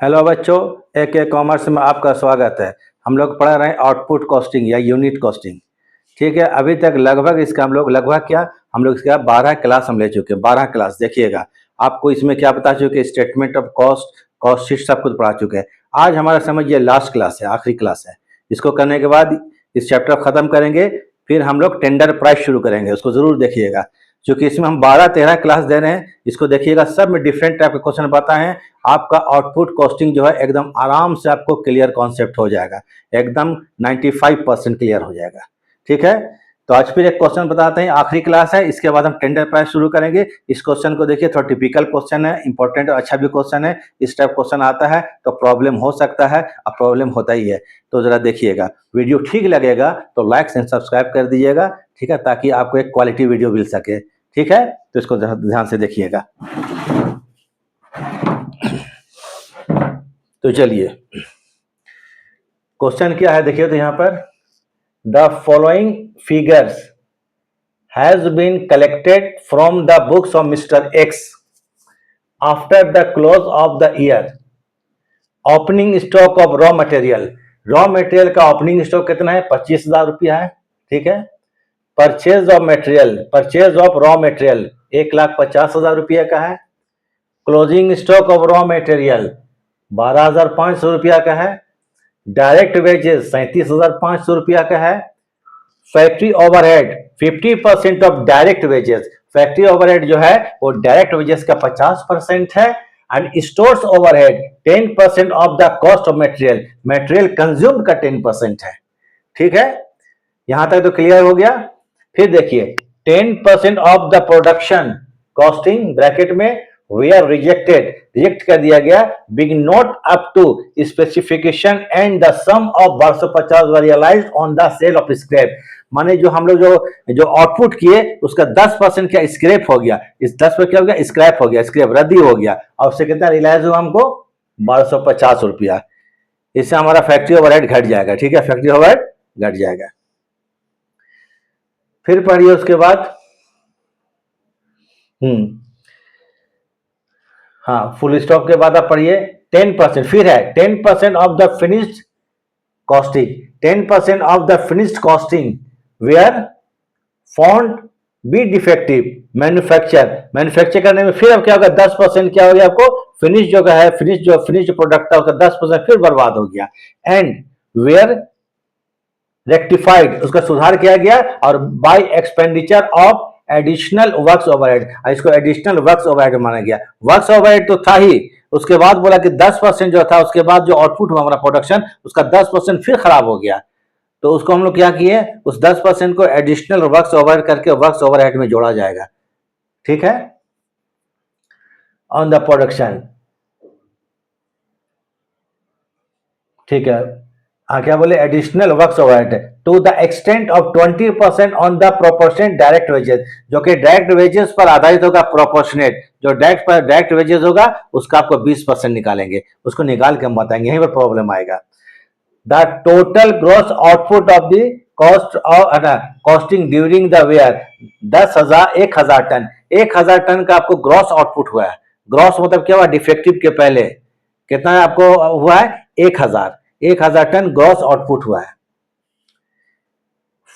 Hello बच्चों, ए commerce में आपका स्वागत है। हम लोग पढ़ रहे हैं आउटपुट कॉस्टिंग या यूनिट कॉस्टिंग। ठीक है, अभी तक लगभग इसका हम लोग इसका 12 क्लास हम ले चुके हैं। 12 क्लास देखिएगा, आपको इसमें क्या बता चुके, statement of cost, cost sheet सब कुछ पढ़ा चुके हैं। आज हमारा समझिए लास्ट क्लास है, आखिरी क्लास है। इसको करने के बाद इस चैप्टर खत्म करेंगे, फिर हम लोग टेंडर प्राइस शुरू करेंगे। उसको जरूर देखिएगा, क्योंकि इसमें हम 12-13 क्लास दे रहे हैं। इसको देखिएगा, सब में डिफरेंट टाइप के क्वेश्चन बताए हैं। आपका आउटपुट कॉस्टिंग जो है एकदम आराम से आपको क्लियर कॉन्सेप्ट हो जाएगा, एकदम 95% क्लियर हो जाएगा। ठीक है, तो आज फिर एक क्वेश्चन बताते हैं, आखिरी क्लास है, इसके बाद हम टेंडर प्राइस शुरू करेंगे। इस क्वेश्चन को देखिए, थोड़ा टिपिकल क्वेश्चन है, इंपॉर्टेंट और अच्छा भी क्वेश्चन है। इस टाइप क्वेश्चन आता है तो प्रॉब्लम हो सकता है, अब प्रॉब्लम होता ही है। तो जरा देखिएगा, वीडियो ठीक लगेगा तो लाइक एंड सब्सक्राइब कर दीजिएगा, ठीक है, ताकि आपको एक क्वालिटी वीडियो मिल सके। ठीक है, तो इसको ध्यान से देखिएगा। तो चलिए, क्वेश्चन क्या है देखिए। तो यहां पर the following figures has been collected from the books of mister X after the close of the year. Opening stock of raw material का ओपनिंग स्टॉक कितना है? 25,000 रुपया है। ठीक है, परचेज ऑफ रॉ मटेरियल 1,50,000 रुपया का है। Closing stock of raw material 12,500 रुपया का है। डायरेक्ट वेजेस 37,500 रुपया का है। Factory overhead 50% of direct wages, factory overhead जो है वो डायरेक्ट वेजेस का 50% है। And stores overhead 10% of the cost of material consumed का 10% है। ठीक है, यहां तक तो क्लियर हो गया। फिर देखिए, 10% of the production costing bracket में वी आर रिजेक्ट कर दिया गया, big not up to specification and the sum of 1250 were realised on the sale of scrap. माने जो हम लोग जो आउटपुट किए उसका 10% क्या स्क्रैप हो गया, इस 10% क्या हो गया? स्क्रैप हो गया, स्क्रैप रद्दी हो गया। और उससे कितना रियलाइज हुआ हमको? 1250 रुपया। इससे हमारा फैक्ट्री ओवरहेड घट जाएगा। ठीक है, फैक्ट्री ओवरहेड घट जाएगा। फिर पढ़िए उसके बाद, हाँ, फुल स्टॉक के बाद आप पढ़िए 10%। फिर है 10% of the finished costing, 10% of the finished costing were found be defective manufacture करने में। फिर अब क्या होगा? 10% क्या हो गया आपको? फिनिश जो है, फिनिश प्रोडक्ट है उसका 10% फिर बर्बाद हो गया। एंड वेयर रेक्टिफाइड, उसका सुधार किया गया। और bye expenditure of additional works overhead, इसको एडिशनल वर्क्स ओवरहेड माना गया। वर्क्स ओवरहेड तो था ही, उसके बाद बोला कि 10% जो था, उसके बाद जो आउटपुट हुआ हमारा प्रोडक्शन, उसका 10% फिर खराब हो गया। तो उसको हम लोग क्या किए, उस 10% को एडिशनल वर्क्स ओवरहेड करके वर्क्स ओवरहेड में जोड़ा जाएगा। ठीक है, ऑन द प्रोडक्शन। ठीक है, क्या बोले? Additional works overhead to the extent of 20% on the proportionate direct wages, जो कि डायरेक्ट वेजेस पर आधारित होगा। प्रोपोर्शनेट जो डायरेक्ट वेजेस होगा उसका आपको 20% निकालेंगे, उसको निकाल के हम बताएंगे, यहीं पर प्रॉब्लम आएगा। The total gross output of the costing during the were 1,000 ton. 1,000 ton का आपको ग्रॉस आउटपुट हुआ है। ग्रॉस मतलब क्या हुआ? डिफेक्टिव के पहले कितना आपको हुआ है? 1,000 टन ग्रॉस आउटपुट हुआ है।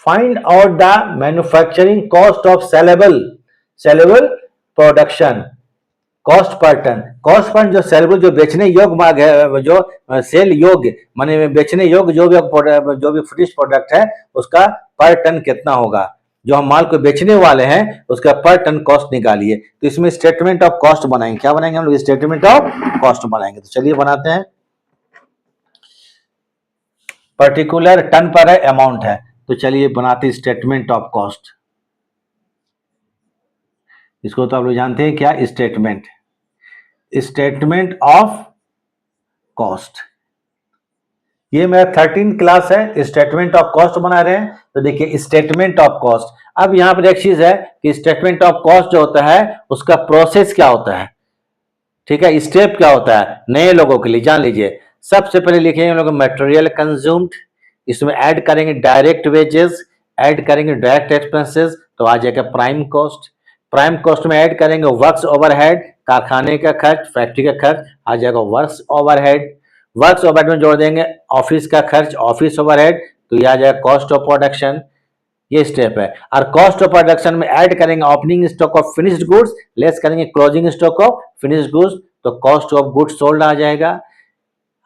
Find out the manufacturing cost of saleable production, cost per ton जो सेलेबल, जो बेचने योग्य, जो सेल योग्य माने बेचने योग्य जो भी फिनिश प्रोडक्ट है उसका पर टन कितना होगा। जो हम माल को बेचने वाले हैं उसका पर टन कॉस्ट निकालिए। तो इसमें स्टेटमेंट ऑफ कॉस्ट बनाएंगे। क्या बनाएंगे हम लोग? स्टेटमेंट ऑफ कॉस्ट बनाएंगे। तो चलिए बनाते हैं। पर्टिकुलर टन पर है, अमाउंट है, तो चलिए बनाते स्टेटमेंट ऑफ कॉस्ट। इसको तो आप लोग जानते हैं क्या? Statement of cost. ये मेरा 13 क्लास है, स्टेटमेंट ऑफ कॉस्ट बना रहे हैं। तो देखिए, स्टेटमेंट ऑफ कॉस्ट। अब यहां पर एक चीज है कि स्टेटमेंट ऑफ कॉस्ट जो होता है उसका प्रोसेस क्या होता है। ठीक है, स्टेप क्या होता है नए लोगों के लिए, जान लीजिए। सबसे पहले लिखेंगे हम लोग मटेरियल कंज्यूम्ड, इसमें ऐड करेंगे डायरेक्ट वेजेस, ऐड करेंगे डायरेक्ट एक्सपेंसेस, तो आ जाएगा प्राइम कॉस्ट। प्राइम कॉस्ट में ऐड करेंगे वर्क्स ओवरहेड, कारखाने का खर्च, फैक्ट्री का खर्च, आ जाएगा वर्क्स ओवरहेड। वर्क्स ओवरहेड में जोड़ देंगे ऑफिस का खर्च, ऑफिस ओवरहेड, तो ये आ जाएगा कॉस्ट ऑफ प्रोडक्शन। ये स्टेप है। और कॉस्ट ऑफ प्रोडक्शन में ऐड करेंगे opening stock of finished goods, less करेंगे closing stock of finished goods, तो कॉस्ट ऑफ गुड्स सोल्ड आ जाएगा।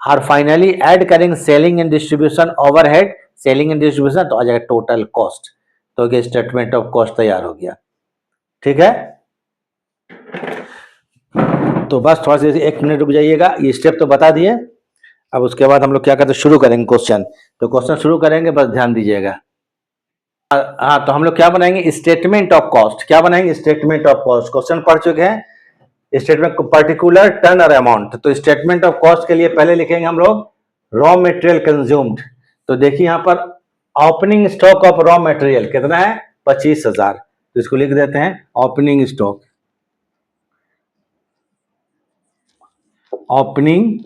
और फाइनली ऐड करेंगे selling and distribution overhead, selling and distribution, तो आ जाएगा टोटल कॉस्ट। तो ये स्टेटमेंट ऑफ कॉस्ट तैयार हो गया। ठीक है, तो बस थोड़ा सा 1 मिनट रुक जाइएगा, ये स्टेप तो बता दिए। अब उसके बाद हम लोग क्या करते हैं, शुरू करेंगे क्वेश्चन। तो क्वेश्चन शुरू करेंगे, बस ध्यान दीजिएगा। हाँ, तो हम लोग क्या बनाएंगे, स्टेटमेंट ऑफ कॉस्ट। क्या बनाएंगे, स्टेटमेंट ऑफ कॉस्ट। क्वेश्चन पढ़ चुके हैं, स्टेटमेंट पर्टिकुलर टर्न और अमाउंट। तो स्टेटमेंट ऑफ कॉस्ट के लिए पहले लिखेंगे हम लोग रॉ मटेरियल कंज्यूम्ड। तो देखिए यहां पर opening stock of raw material कितना है, 25,000। तो इसको लिख देते हैं opening stock, opening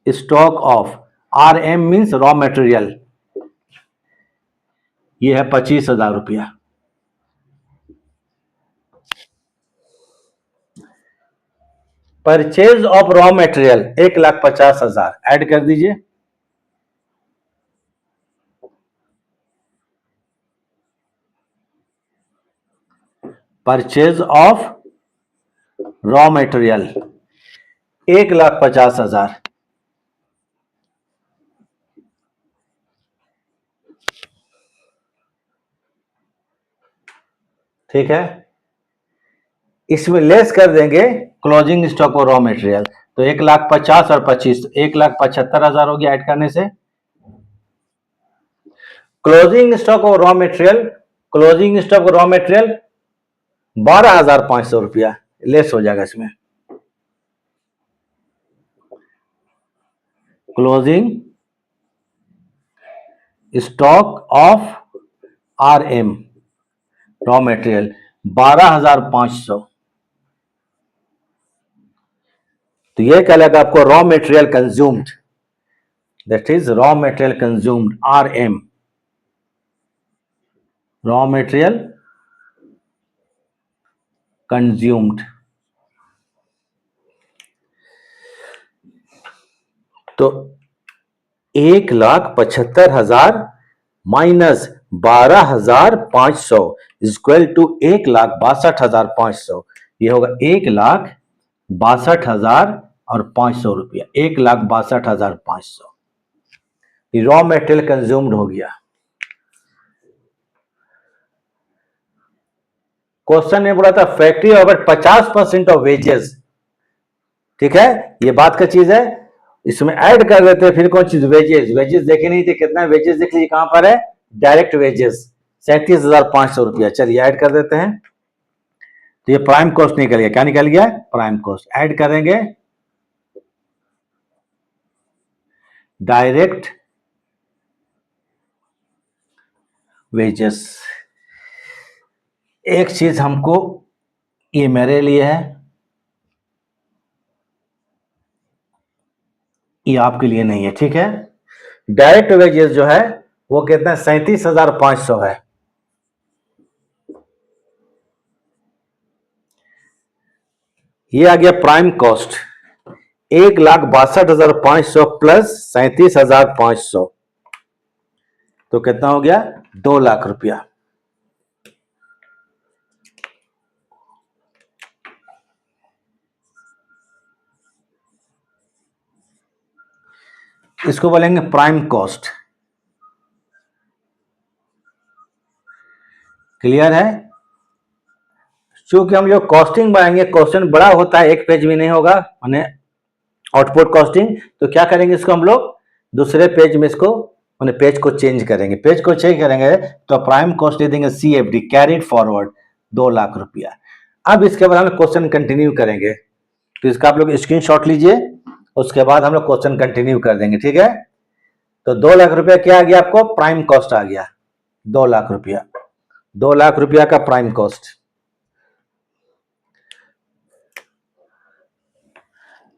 stock of RM means raw material, ये है 25,000 रुपया। Purchase of raw material 1,50,000 add कर दीजिए। Purchase of raw material 1,50,000। ठीक है, इसमें लेस कर देंगे क्लोजिंग स्टॉक और रॉ मटेरियल, तो 1,50,000 और 25, 1,75,000 हो गया ऐड करने से। क्लोजिंग स्टॉक और रॉ मटेरियल, क्लोजिंग स्टॉक और रॉ मटेरियल 12,500 रुपया लेस हो जाएगा इसमें। Closing stock of RM raw material 12,500। तो ये क्या लगा आपको, raw material consumed, that is raw material consumed RM, raw material consumed. तो 1,75,000 माइनस 12,500 इक्वल टू 1,62,500। ये होगा 1,62,000 और 500 रुपया, 1,62,500 रॉ मेटेरियल कंज्यूम्ड हो गया। क्वेश्चन ने बोला था फैक्ट्री ओवर 50% ऑफ वेजेस। ठीक है, ये बात का चीज है, इसमें ऐड कर देते हैं। फिर कौन चीज, वेजेस। वेजेस देखे नहीं थे, कितना वेजेस देख लीजिए, कहां पर है, डायरेक्ट वेजेस 37,500 रुपया। चलिए ऐड कर देते हैं। तो ये प्राइम कॉस्ट निकल गया, क्या निकल गया, प्राइम कॉस्ट। ऐड करेंगे डायरेक्ट वेजेस। एक चीज हमको, ये मेरे लिए है, ये आपके लिए नहीं है। ठीक है, डायरेक्ट वेजेस जो है वो कितना है, 37,500 है। ये आ गया प्राइम कॉस्ट, 1,62,500 प्लस 37,500, तो कितना हो गया, 2 लाख रुपया। इसको बोलेंगे प्राइम कॉस्ट। क्लियर है, क्योंकि हम जो कॉस्टिंग बनाएंगे, क्वेश्चन बड़ा होता है, एक पेज में नहीं होगा, माने आउटपुट कॉस्टिंग। तो क्या करेंगे, इसको हम लोग दूसरे पेज में इसको माने पेज को चेंज करेंगे। पेज को चेंज करेंगे तो प्राइम कॉस्ट दे देंगे CFD, कैरिड फॉरवर्ड, 2 लाख रुपया। अब इसके बाद हम लोग क्वेश्चन कंटिन्यू करेंगे, तो इसका आप लोग स्क्रीनशॉट लीजिए, उसके बाद हम लोग क्वेश्चन कंटिन्यू कर देंगे। ठीक है, तो 2 लाख रुपया क्या आ गया आपको, प्राइम कॉस्ट आ गया, 2 लाख रुपया, 2 लाख रुपया का प्राइम कॉस्ट।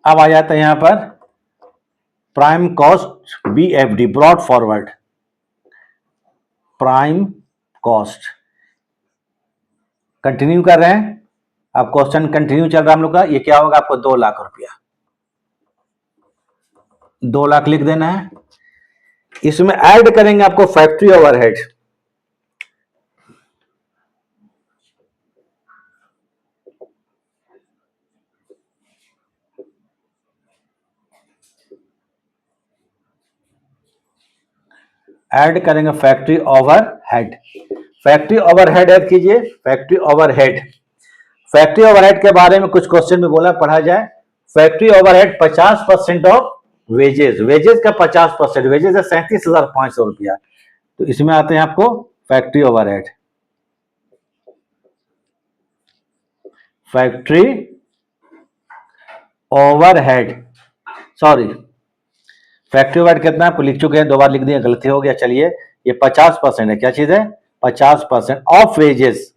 अब आ जाता है यहां पर prime cost BFD, brought forward, prime cost continue कर रहे हैं, अब क्वेश्चन कंटिन्यू चल रहा है हम लोग का। ये क्या होगा आपको 2 लाख रुपया, 2 लाख लिख देना है। इसमें ऐड करेंगे आपको फैक्ट्री ओवरहेड, ऐड करेंगे factory overhead. Factory overhead add कीजिए, फैक्ट्री ओवरहेड। फैक्ट्री ओवरहेड के बारे में कुछ क्वेश्चन में बोला, पढ़ा जाए। Factory overhead 50% of wages, wages का 50%, वेजेस है 37,500 रुपया। तो इसमें आते हैं आपको factory overhead, factory overhead, sorry factory overhead कितना आपको लिख चुके हैं, 2 बार लिख दिया, गलती हो गया। चलिए ये 50% है, क्या चीज है 50% ऑफ वेजेस।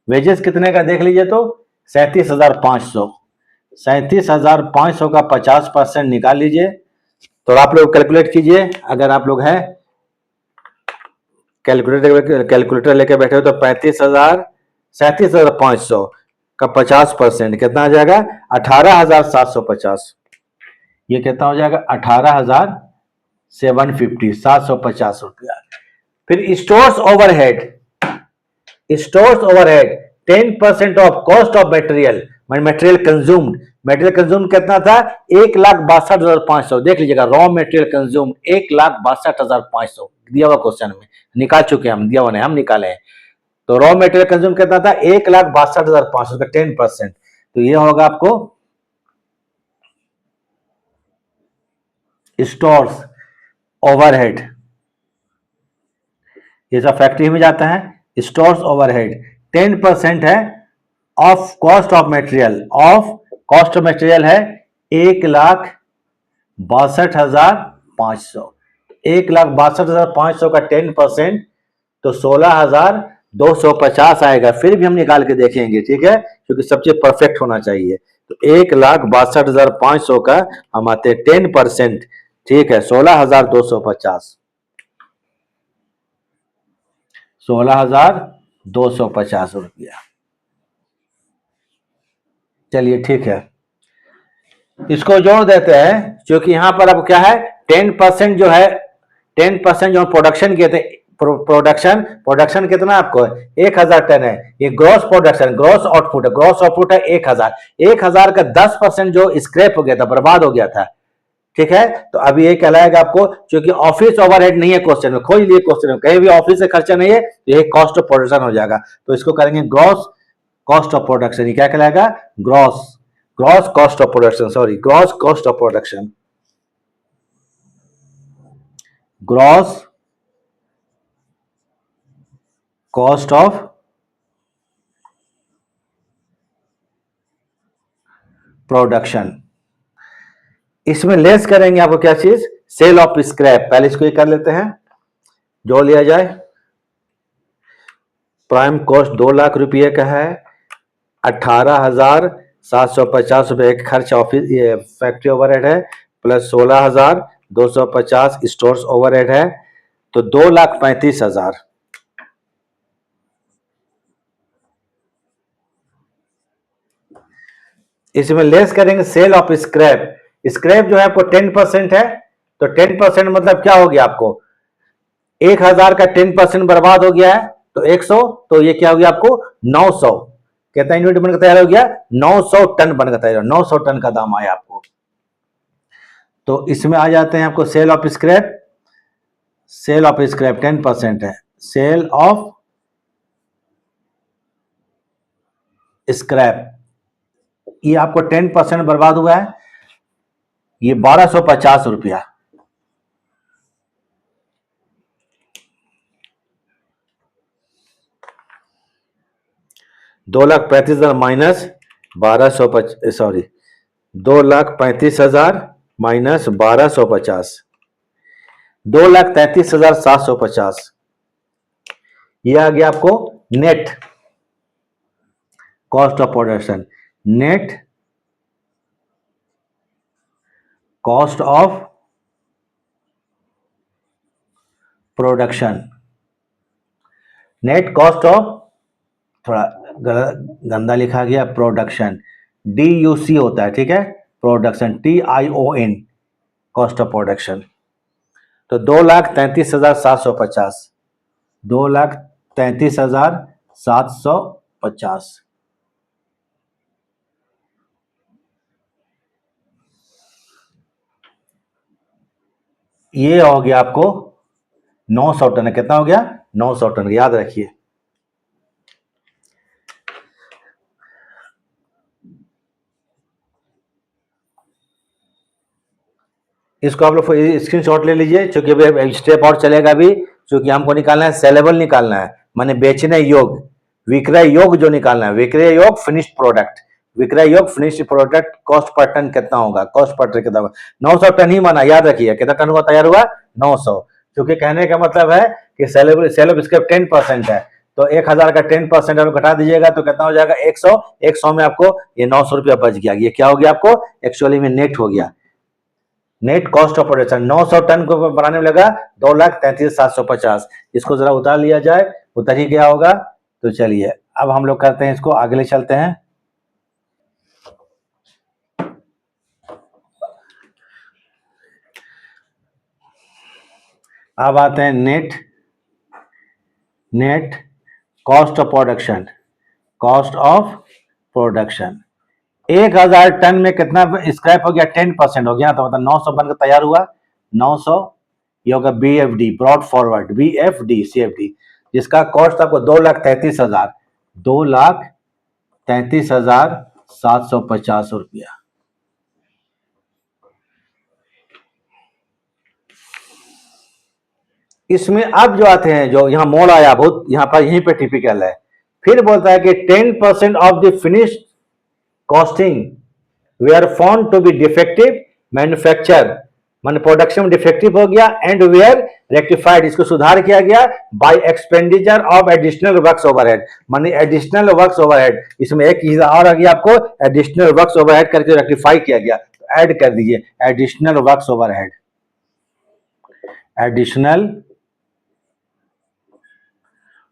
वेजेस कितने का देख लीजिए, तो 37,500, 37,500 का 50% निकाल लीजिए। तो आप लोग कैलकुलेट कीजिए, अगर आप लोग हैं कैलकुलेटर लेके बैठे हो तो 37,500 का 50% कितना आ जाएगा 18,750। ये कितना हो जाएगा 18,750, 750 रुपया। फिर stores overhead, stores overhead 10% of cost of material, material consumed. Material consume कितना था 1,62,500, देख लीजिएगा रॉ मटेरियल कंज्यूम 1,62,500 दिया हुआ क्वेश्चन में, निकाल चुके हम, दिया हुआ नहीं हम निकाले हैं। तो रॉ मटेरियल कंज्यूम कितना था 1,62,500 का 10%, तो ये होगा आपको स्टोर्स ओवरहेड। ये सब फैक्ट्री में जाता है। स्टोर्स ओवरहेड 10% है of cost of material, of cost of material है 1,62,500, 1,62,500 का 10% तो 16,250 आएगा। फिर भी हम निकाल के देखेंगे, ठीक है, क्योंकि सब चीज परफेक्ट होना चाहिए। तो 1,62,500 का हम आते हैं 10%, ठीक है 16,250, 16,250 रुपया। चलिए ठीक है, इसको जोड़ देते हैं, क्योंकि यहां पर अब क्या है 10% जो है, 10% जो प्रोडक्शन किए थे, प्रोडक्शन कितना आपको 1,000 टन है। ये ग्रॉस प्रोडक्शन, ग्रॉस आउटपुट है, ग्रॉस आउटपुट है 1,000, 1,000 का 10% जो स्क्रैप हो गया था, बर्बाद हो गया था, ठीक है। तो अभी ये कहलाएगा आपको, क्योंकि ऑफिस ओवरहेड नहीं है क्वेश्चन में, खोज लिए क्वेश्चन में, कहीं भी ऑफिस से खर्चा नहीं है, तो ये कॉस्ट ऑफ प्रोडक्शन हो जाएगा। तो इसको करेंगे ग्रॉस कॉस्ट ऑफ प्रोडक्शन। ये क्या कहलाएगा gross, gross cost of production, sorry gross cost of production, gross cost of production. इसमें लेस करेंगे आपको क्या चीज, सेल ऑफ स्क्रैप। पहले इसको ये कर लेते हैं, जोड़ लिया जाए। प्राइम कॉस्ट 2 लाख रुपये का है, 18,750 रुपये का खर्च ऑफिस ये फैक्ट्री ओवरहेड है, प्लस 16,250 स्टोर्स ओवरहेड है, तो 2,35,000। इसमें लेस करेंगे सेल ऑफ स्क्रैप। स्क्रैप जो है आपको 10% है, तो 10% मतलब क्या हो गया आपको 1,000 का 10% बर्बाद हो गया है, तो 100, तो ये क्या हो गया आपको 900। कितना यूनिट बनकर तैयार हो गया 900 टन बनकर तैयार, 900 टन का दाम आया आपको। तो इसमें आ जाते हैं आपको sale of scrap, sale of scrap 10% है, सेल ऑफ स्क्रैप ये आपको 10% बर्बाद हुआ है, ये 1,250 रुपया। $2,35,000 माइनस 1,250, सॉरी 2,35,000 माइनस 1,250, 2,33,750। ये आ गया आपको net cost of production, net cost of production, net cost of थोड़ा गंदा लिखा गया, प्रोडक्शन, DUC होता है, ठीक है, production, TION, cost of production. तो 2,33,750, 2,33,750, ये हो गया आपको 900 टन। कितना हो गया? 900 टन, याद रखिए। इसको आप लोग स्क्रीनशॉट ले लीजिए, क्योंकि अभी स्टेप और चलेगा अभी, क्योंकि हमको निकालना है सेलेबल निकालना है, माने बेचने योग, विक्रय योग जो निकालना है, विक्रय योग फिनिश्ड प्रोडक्ट, विक्रय योग finished product, cost per ton कितना होगा, कॉस्ट पर टन कितना होगा, 900 टन ही माना, याद रखिए कितना टन हुआ, तैयार हुआ 900। क्योंकि कहने का मतलब है कि सेलेबल सेल ऑफ स्क्रैप 10% है, तो 1000 का 10% आप घटा दीजिएगा तो कितना हो जाएगा 100, 100 में आपको ये 900 रुपया बच गया। ये क्या हो गया आपको एक्चुअली में नेट हो गया, net cost of production 900 ton को बनाने में लगा 2,33,750। इसको जरा उतार लिया जाए, उतर ही गया होगा। तो चलिए अब हम लोग करते हैं, इसको आगे ले चलते हैं। अब आते हैं net, net cost of production, cost of production. 1000 ton में कितना स्क्रैप हो गया, 10% हो गया, तो मतलब 900 बनकर तैयार हुआ, 900। ये होगा BFD, brought forward, BFD CFD, जिसका कॉस्ट आपको 2,33,000, 2,33,750 रुपया। इसमें अब जो आते हैं, जो यहाँ मोड़ आया बहुत, यहाँ पर यहीं पे टिपिकल है, फिर बोलता है कि 10% of the finished costing were found to be defective manufacture, मान प्रोडक्शन में डिफेक्टिव हो गया, एंड वेयर रेक्टिफाइड, इसको सुधार किया गया by expenditure of additional works overhead, माने एडिशनल वर्क्स ओवरहेड। इसमें एक चीज और आ गया आपको, एडिशनल वर्क्स ओवरहेड करके रेक्टिफाई किया गया, तो ऐड कर दीजिए additional works overhead, additional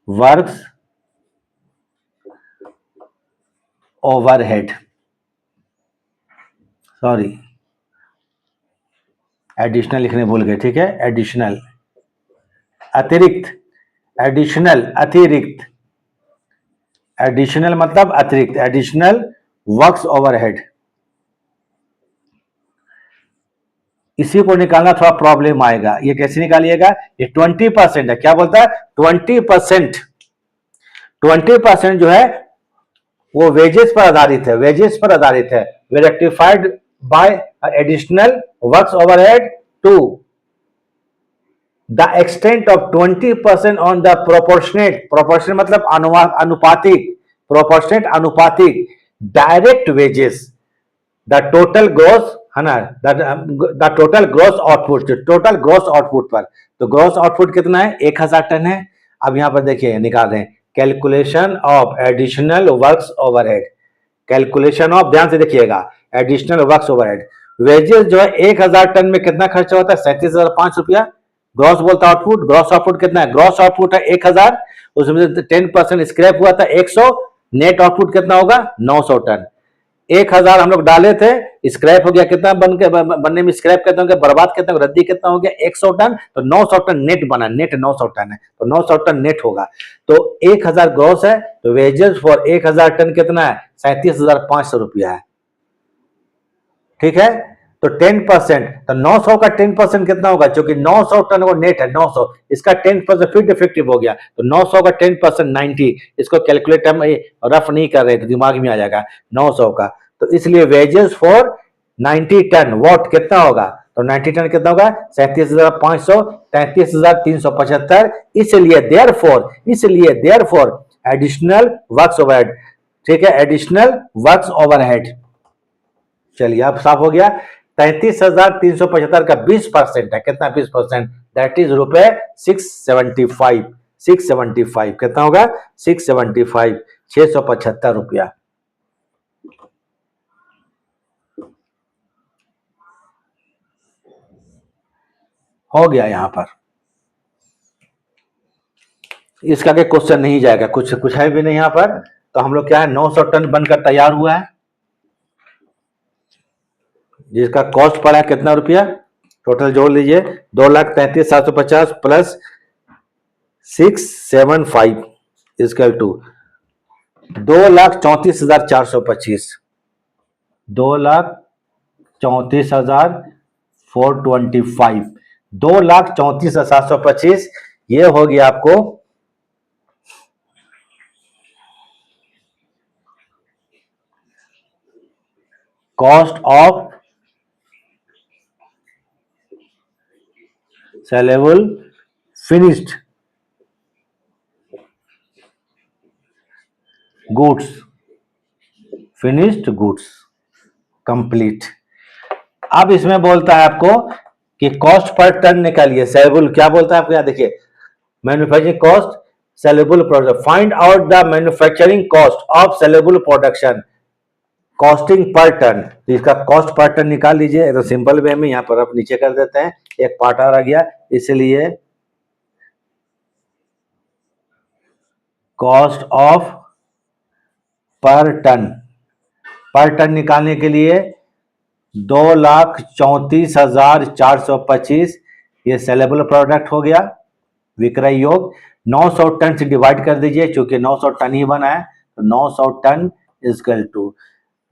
works overhead, sorry additional लिखने भूल गए, ठीक है, एडिशनल, अतिरिक्त, एडिशनल अतिरिक्त, एडिशनल मतलब अतिरिक्त, एडिशनल वर्क्स ओवरहेड। इसी को निकालना थोड़ा प्रॉब्लम आएगा, ये कैसे निकालिएगा, ये 20% है, क्या बोलता है 20%, 20% जो है वो वेजेस पर आधारित है, वेजेस पर आधारित है, were rectified by additional works overhead to the extent of 20% on the proportionate, proportionate मतलब अनुपातिक, प्रोपोर्शनेट अनुपातिक direct wages, the total gross है ना, the total gross output, total gross output पर, तो ग्रोस आउटपुट कितना है 1000 टन है। अब यहां पर देखिए निकाल रहे हैं calculation of additional works overhead, calculation of, ध्यान से देखिएगा, एडिशनल वर्क्स ओवरहेड, वेजेस जो है 1000 टन में कितना खर्चा होता है 37,500 रुपया, ग्रॉस बोलता आउटपुट, ग्रॉस आउटपुट कितना है, ग्रॉस आउटपुट है 1000, उसमें से 10% स्क्रैप हुआ था 100, नेट आउटपुट कितना होगा 900 टन। 1000 हम लोग डाले थे, स्क्रैप हो गया कितना, बनने में स्क्रैप कितना हो गया, बर्बाद कितना, रद्दी कितना हो गया 100 टन, तो 900 टन नेट बना, नेट 900 टन है, तो 900 टन नेट होगा। तो 1000 ग्रॉस है, तो वेजेस फॉर 1000 टन कितना है 37,500 रुपया है, ठीक है। तो 10%, तो 900 का 10% कितना होगा, क्योंकि 900 टन वो नेट है 900, इसका 10% फिर डिफेक्टिव हो गया, तो 900 का 10% 90, इसको कैलकुलेट हम रफ नहीं कर रहे तो दिमाग में आ जाएगा 900 का, तो इसलिए वेजेस फॉर 90 टन वॉट कितना होगा, तो 90 टन कितना होगा 37,500, 33,375, इसलिए देयरफॉर एडिशनल वर्क्स ओवरहेड, ठीक है, एडिशनल वर्क्स ओवरहेड। चलिए अब साफ हो गया, 33,375 का 20% है, कितना 20%, दैट इज रुपए 675, 675 कितना होगा 675, 675 रुपया। हो गया यहां पर। इसका के क्वेश्चन नहीं जाएगा, कुछ कुछ है भी नहीं यहाँ पर। तो हम लोग क्या है 900 टन बनकर तैयार हुआ है, जिसका कॉस्ट पड़ा है कितना रुपया, टोटल जोड़ लीजिए 2,33,750 प्लस 675 इजकल टू 2,34,425, 2,34,425, 2,34,725 ये हो गया आपको cost of saleable finished goods, finished goods complete. अब इसमें बोलता है आपको कि कॉस्ट पर टन निकालिए, सेलेबल क्या बोलता है आपको, यहाँ देखिए manufacturing cost saleable product, find out the manufacturing cost of saleable production costing पर टन। तो इसका कॉस्ट पर टन निकाल लीजिए, तो सिंपल वे में यहाँ पर आप नीचे कर देते हैं, एक पार्ट आ गया, इसलिए कॉस्ट ऑफ पर टन निकालने के लिए 2,34,425 ये सेलेबल प्रोडक्ट हो गया, विक्रय योग 900 टन से डिवाइड कर दीजिए, क्योंकि 900 टन ही बना है, तो 900 टन इजकल टू,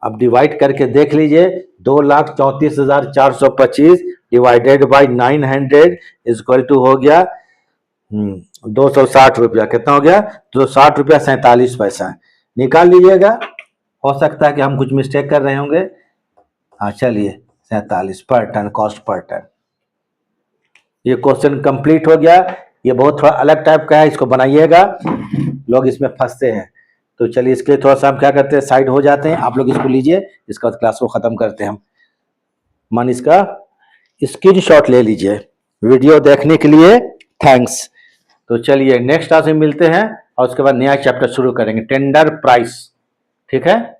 अब डिवाइड करके देख लीजिए 2,34,425 डिवाइडेड बाई 900 इजकल टू हो गया 260 रुपया, कितना हो गया 260 रुपया 47 पैसा, निकाल लीजिएगा। हो सकता है कि हम कुछ मिस्टेक कर रहे होंगे। हाँ चलिए 47 पर टन, कॉस्ट पर टन। ये क्वेश्चन कंप्लीट हो गया। ये बहुत थोड़ा अलग टाइप का है, इसको बनाइएगा, लोग इसमें फंसते हैं। तो चलिए इसके लिए थोड़ा सा हम क्या करते हैं, साइड हो जाते हैं, आप लोग इसको लीजिए, इसका क्लास को खत्म करते हैं हम। मान इसका स्क्रीनशॉट ले लीजिए। वीडियो देखने के लिए थैंक्स। तो चलिए नेक्स्ट क्लास में मिलते हैं और उसके बाद नया चैप्टर शुरू करेंगे, टेंडर प्राइस। ठीक है।